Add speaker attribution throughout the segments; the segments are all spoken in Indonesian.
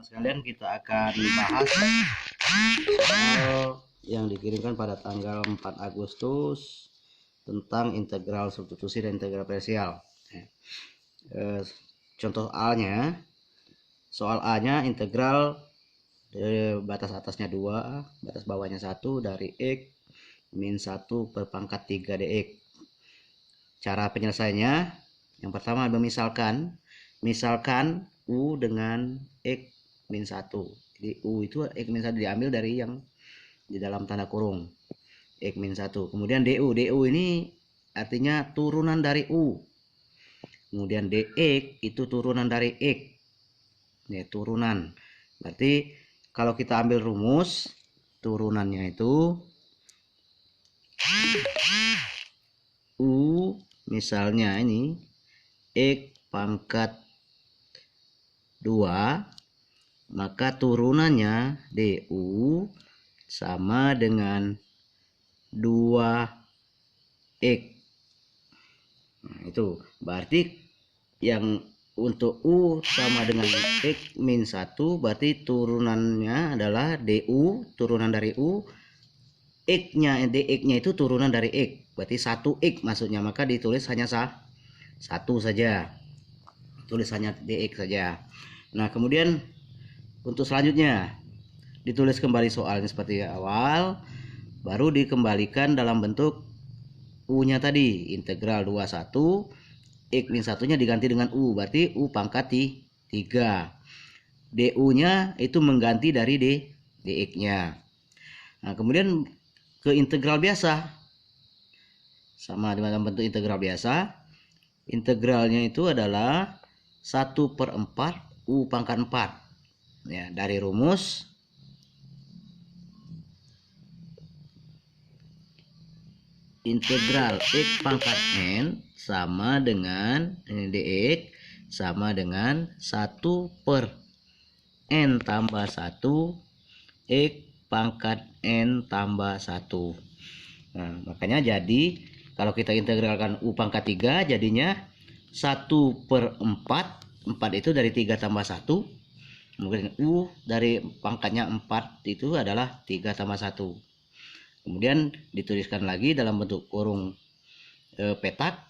Speaker 1: sekalian, kita akan bahas soal yang dikirimkan pada tanggal 4 Agustus tentang integral substitusi dan integral parsial. Contoh A-nya, soal A-nya integral batas atasnya 2, batas bawahnya 1 dari X min 1 per pangkat 3 dx. Cara penyelesaiannya, yang pertama misalkan U dengan X min 1. Jadi U itu X min 1 diambil dari yang di dalam tanda kurung X min 1. Kemudian DU ini artinya turunan dari U. Kemudian DX itu turunan dari X. Ini turunan. Berarti kalau kita ambil rumus, turunannya itu U, misalnya ini X pangkat 2, maka turunannya DU sama dengan 2X. Nah, itu berarti yang untuk U sama dengan X min 1, berarti turunannya adalah DU, turunan dari U. X-nya, DX-nya itu turunan dari X, berarti 1X maksudnya, maka ditulis hanya 1 saja, tulis hanya DX saja. Nah, kemudian untuk selanjutnya ditulis kembali soalnya seperti awal, baru dikembalikan dalam bentuk U-nya tadi, integral 21 X min 1-nya diganti dengan U, berarti U pangkat 3. DU-nya itu mengganti dari DX-nya. Nah, kemudian ke integral biasa, sama dalam bentuk integral biasa. Integralnya itu adalah 1/4 U pangkat 4. Ya, dari rumus integral X pangkat N sama dengan dx sama dengan 1/n tambah 1 X pangkat N tambah 1. Nah, makanya jadi kalau kita integralkan U pangkat 3 jadinya 1/4. 4 itu dari 3 tambah 1. Kemudian U dari pangkatnya 4 itu adalah 3 tambah 1. Kemudian dituliskan lagi dalam bentuk kurung petak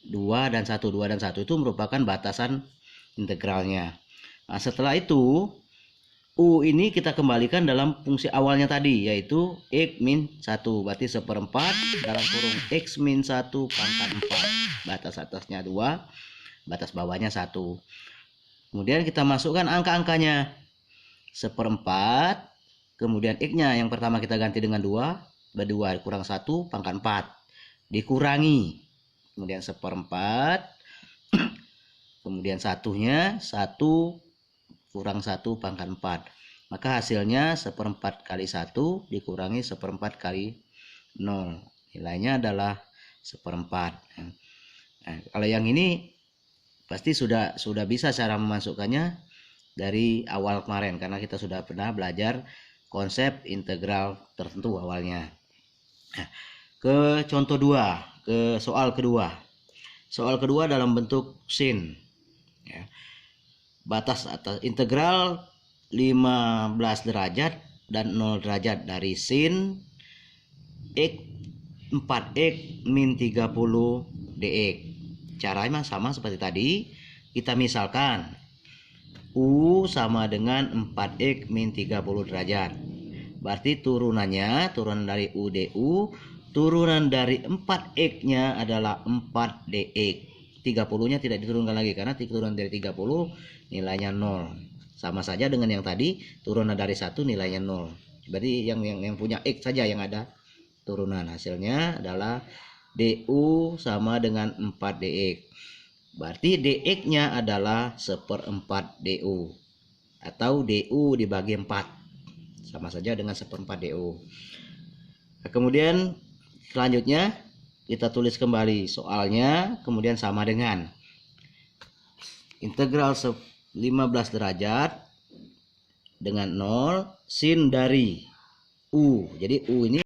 Speaker 1: 2 dan 1 itu merupakan batasan integralnya. Nah, setelah itu U ini kita kembalikan dalam fungsi awalnya tadi, yaitu X min 1, berarti 1/4 dalam kurung X min 1 pangkat 4, batas atasnya 2, batas bawahnya 1. Kemudian kita masukkan angka-angkanya, 1/4, kemudian X-nya yang pertama kita ganti dengan 2, 2 kurang 1 pangkat 4, dikurangi, kemudian 1/4, kemudian satunya 1 kurang 1 pangkat 4, maka hasilnya 1/4 kali 1 dikurangi 1/4 kali 0, nilainya adalah 1/4. Nah, kalau yang ini pasti sudah bisa cara memasukkannya dari awal kemarin, karena kita sudah pernah belajar konsep integral tertentu awalnya. Nah, ke contoh 2, ke soal kedua. Soal kedua dalam bentuk sin. Ya. Batas atas integral 15 derajat dan 0 derajat dari sin X 4X min 30 dx. Caranya sama seperti tadi. Kita misalkan U sama dengan 4X min 30 derajat. Berarti turunannya, turunan dari U DU, turunan dari 4X-nya adalah 4 dx. 30-nya tidak diturunkan lagi karena turunan dari 30 nilainya 0. Sama saja dengan yang tadi, turunan dari 1 nilainya 0. Berarti yang punya X saja yang ada turunan. Hasilnya adalah DU sama dengan 4 dx. Berarti dx-nya adalah 1/4 DU atau DU dibagi 4. Sama saja dengan 1/4 DU. Nah, kemudian selanjutnya kita tulis kembali soalnya, kemudian sama dengan integral 15 derajat dengan 0 sin dari U. Jadi U ini